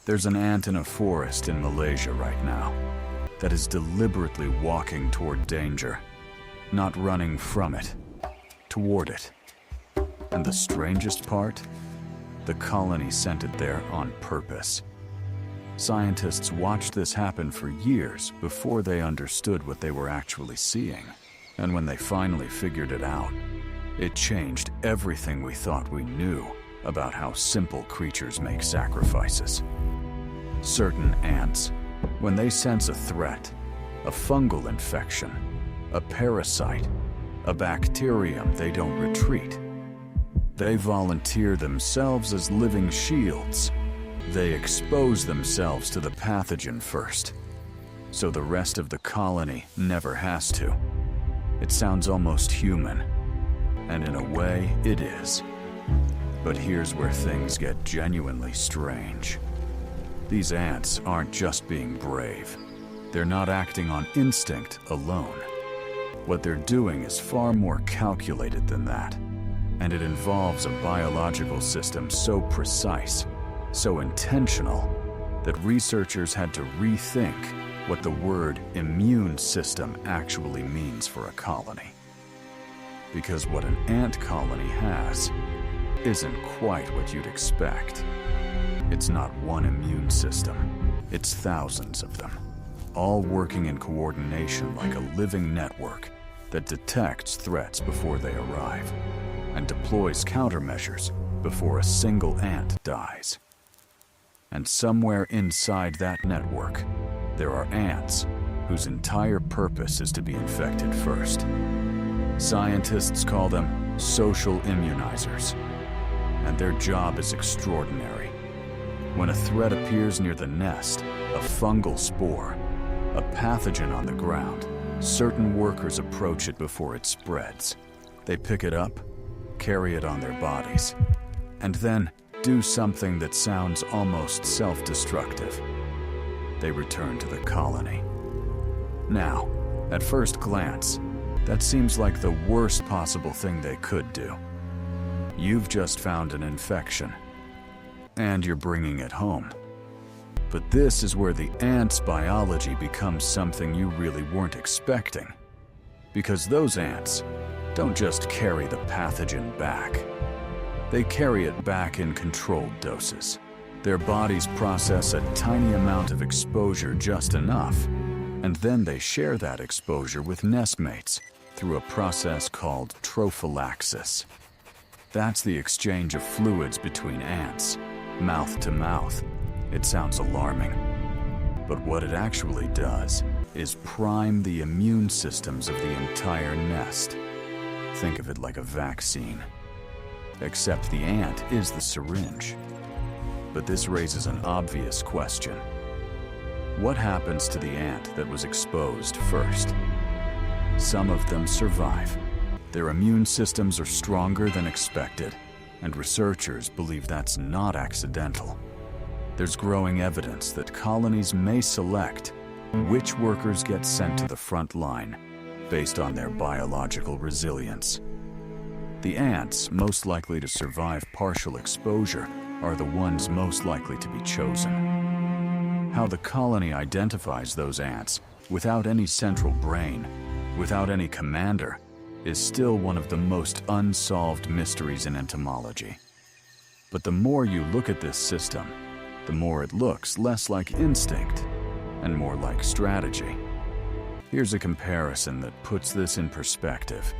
There's an ant in a forest in Malaysia right now that is deliberately walking toward danger, not running from it, toward it. And the strangest part? The colony sent it there on purpose. Scientists watched this happen for years before they understood what they were actually seeing. And when they finally figured it out, it changed everything we thought we knew about how simple creatures make sacrifices. Certain ants, when they sense a threat, a fungal infection, a parasite, a bacterium, they don't retreat. They volunteer themselves as living shields. They expose themselves to the pathogen first, so the rest of the colony never has to. It sounds almost human, and in a way, it is. But here's where things get genuinely strange. These ants aren't just being brave. They're not acting on instinct alone. What they're doing is far more calculated than that, and it involves a biological system so precise, so intentional, that researchers had to rethink what the word immune system actually means for a colony. Because what an ant colony has isn't quite what you'd expect. It's not one immune system, it's thousands of them, all working in coordination like a living network that detects threats before they arrive and deploys countermeasures before a single ant dies. And somewhere inside that network, there are ants whose entire purpose is to be infected first. Scientists call them social immunizers, and their job is extraordinary. When a threat appears near the nest, a fungal spore, a pathogen on the ground, certain workers approach it before it spreads. They pick it up, carry it on their bodies, and then do something that sounds almost self-destructive. They return to the colony. Now, at first glance, that seems like the worst possible thing they could do. You've just found an infection, and you're bringing it home. But this is where the ant's biology becomes something you really weren't expecting. Because those ants don't just carry the pathogen back. They carry it back in controlled doses. Their bodies process a tiny amount of exposure just enough, and then they share that exposure with nestmates through a process called trophallaxis. That's the exchange of fluids between ants, mouth to mouth. It sounds alarming, but what it actually does is prime the immune systems of the entire nest. Think of it like a vaccine. Except the ant is the syringe. But this raises an obvious question. What happens to the ant that was exposed first? Some of them survive. Their immune systems are stronger than expected, and researchers believe that's not accidental. There's growing evidence that colonies may select which workers get sent to the front line based on their biological resilience. The ants most likely to survive partial exposure are the ones most likely to be chosen. How the colony identifies those ants without any central brain, without any commander, is still one of the most unsolved mysteries in entomology. But the more you look at this system, the more it looks less like instinct and more like strategy. Here's a comparison that puts this in perspective.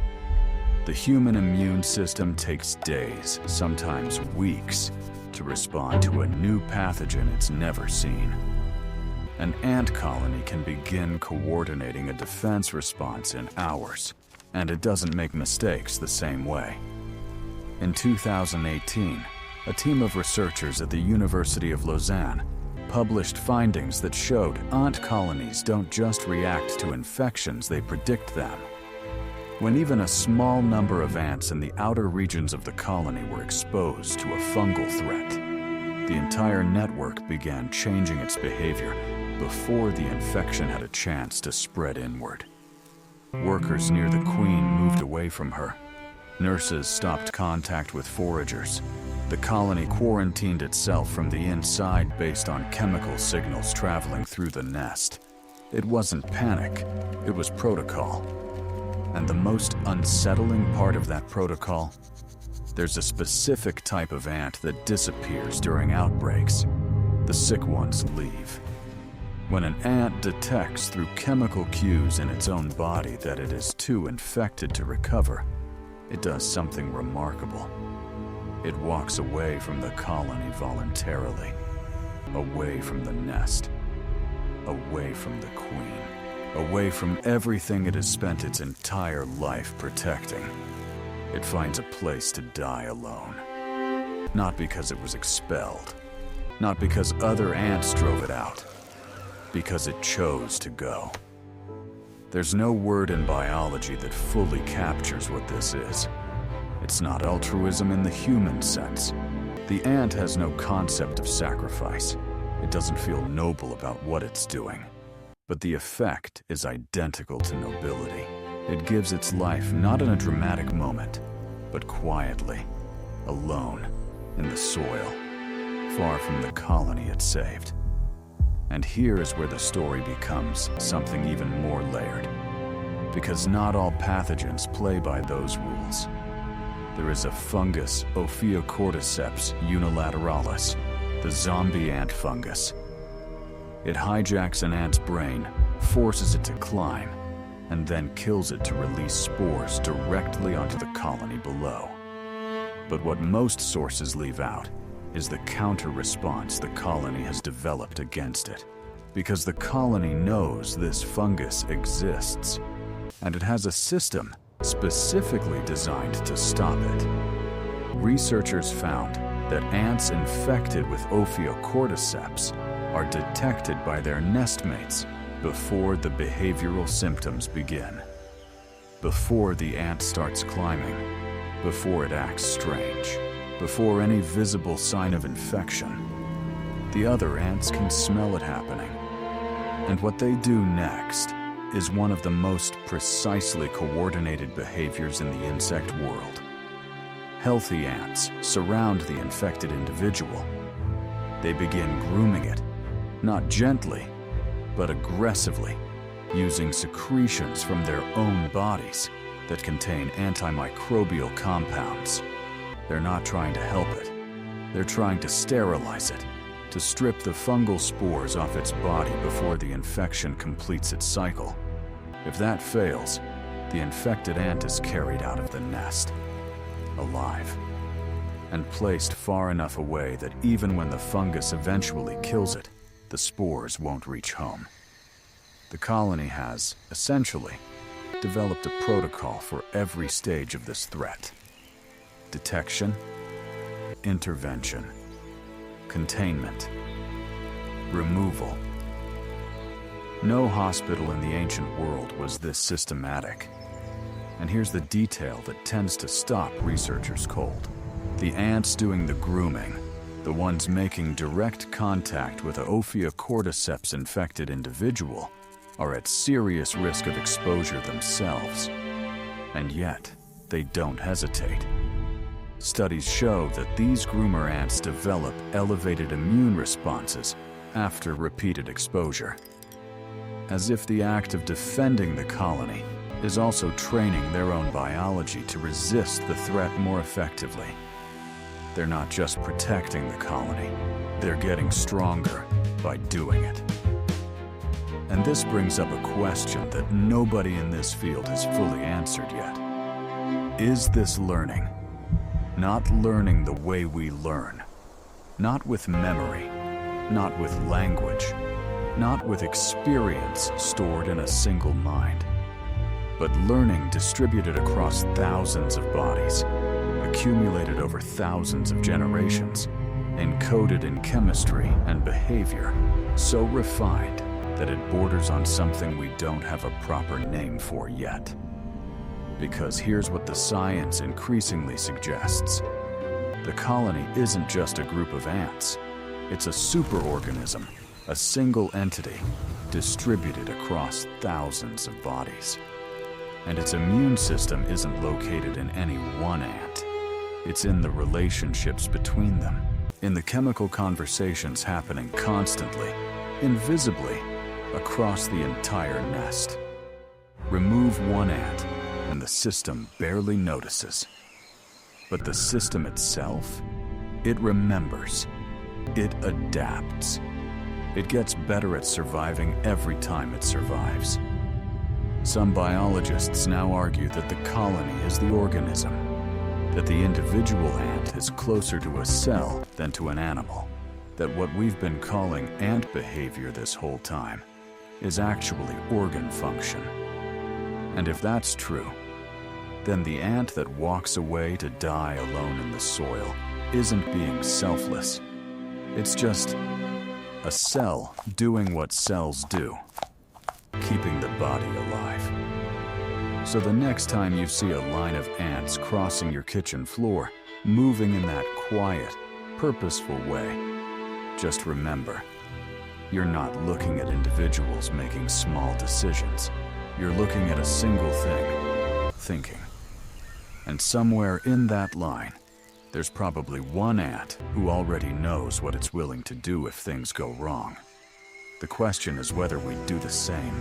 The human immune system takes days, sometimes weeks, to respond to a new pathogen it's never seen. An ant colony can begin coordinating a defense response in hours, and it doesn't make mistakes the same way. In 2018, a team of researchers at the University of Lausanne published findings that showed ant colonies don't just react to infections, they predict them. When even a small number of ants in the outer regions of the colony were exposed to a fungal threat, the entire network began changing its behavior before the infection had a chance to spread inward. Workers near the queen moved away from her, Nurses stopped contact with foragers. The colony quarantined itself from the inside based on chemical signals traveling through the nest. It wasn't panic, it was protocol. And the most unsettling part of that protocol? There's a specific type of ant that disappears during outbreaks. The sick ones leave. When an ant detects through chemical cues in its own body that it is too infected to recover, it does something remarkable. It walks away from the colony voluntarily, away from the nest, away from the queen, away from everything it has spent its entire life protecting. It finds a place to die alone. Not because it was expelled, not because other ants drove it out, because it chose to go. There's no word in biology that fully captures what this is. It's not altruism in the human sense. The ant has no concept of sacrifice. It doesn't feel noble about what it's doing. But the effect is identical to nobility. It gives its life not in a dramatic moment, but quietly, alone, in the soil, far from the colony it saved. And here is where the story becomes something even more layered. Because not all pathogens play by those rules. There is a fungus, Ophiocordyceps unilateralis, the zombie ant fungus. It hijacks an ant's brain, forces it to climb, and then kills it to release spores directly onto the colony below. But what most sources leave out is the counter-response the colony has developed against it. Because the colony knows this fungus exists, and it has a system specifically designed to stop it. Researchers found that ants infected with Ophiocordyceps are detected by their nestmates before the behavioral symptoms begin. Before the ant starts climbing, before it acts strange, before any visible sign of infection. The other ants can smell it happening. And what they do next is one of the most precisely coordinated behaviors in the insect world. Healthy ants surround the infected individual. They begin grooming it, not gently, but aggressively, using secretions from their own bodies that contain antimicrobial compounds. They're not trying to help it. They're trying to sterilize it, to strip the fungal spores off its body before the infection completes its cycle. If that fails, the infected ant is carried out of the nest, alive, and placed far enough away that even when the fungus eventually kills it, the spores won't reach home. The colony has, essentially, developed a protocol for every stage of this threat: detection, intervention, containment, removal. No hospital in the ancient world was this systematic. And here's the detail that tends to stop researchers cold. The ants doing the grooming, the ones making direct contact with an Ophiocordyceps infected individual, are at serious risk of exposure themselves. And yet, they don't hesitate. Studies show that these groomer ants develop elevated immune responses after repeated exposure, as if the act of defending the colony is also training their own biology to resist the threat more effectively. They're not just protecting the colony, they're getting stronger by doing it. And this brings up a question that nobody in this field has fully answered yet. Is this learning? Not learning the way we learn. Not with memory, not with language, not with experience stored in a single mind, but learning distributed across thousands of bodies, accumulated over thousands of generations, encoded in chemistry and behavior, so refined that it borders on something we don't have a proper name for yet. Because here's what the science increasingly suggests. The colony isn't just a group of ants. It's a superorganism, a single entity, distributed across thousands of bodies. And its immune system isn't located in any one ant. It's in the relationships between them, in the chemical conversations happening constantly, invisibly, across the entire nest. Remove one ant, and the system barely notices. But the system itself, it remembers. It adapts. It gets better at surviving every time it survives. Some biologists now argue that the colony is the organism, that the individual ant is closer to a cell than to an animal, that what we've been calling ant behavior this whole time is actually organ function. And if that's true, then the ant that walks away to die alone in the soil isn't being selfless. It's just a cell doing what cells do, keeping the body alive. So the next time you see a line of ants crossing your kitchen floor, moving in that quiet, purposeful way, just remember, you're not looking at individuals making small decisions. You're looking at a single thing, thinking. And somewhere in that line, there's probably one ant who already knows what it's willing to do if things go wrong. The question is whether we do the same.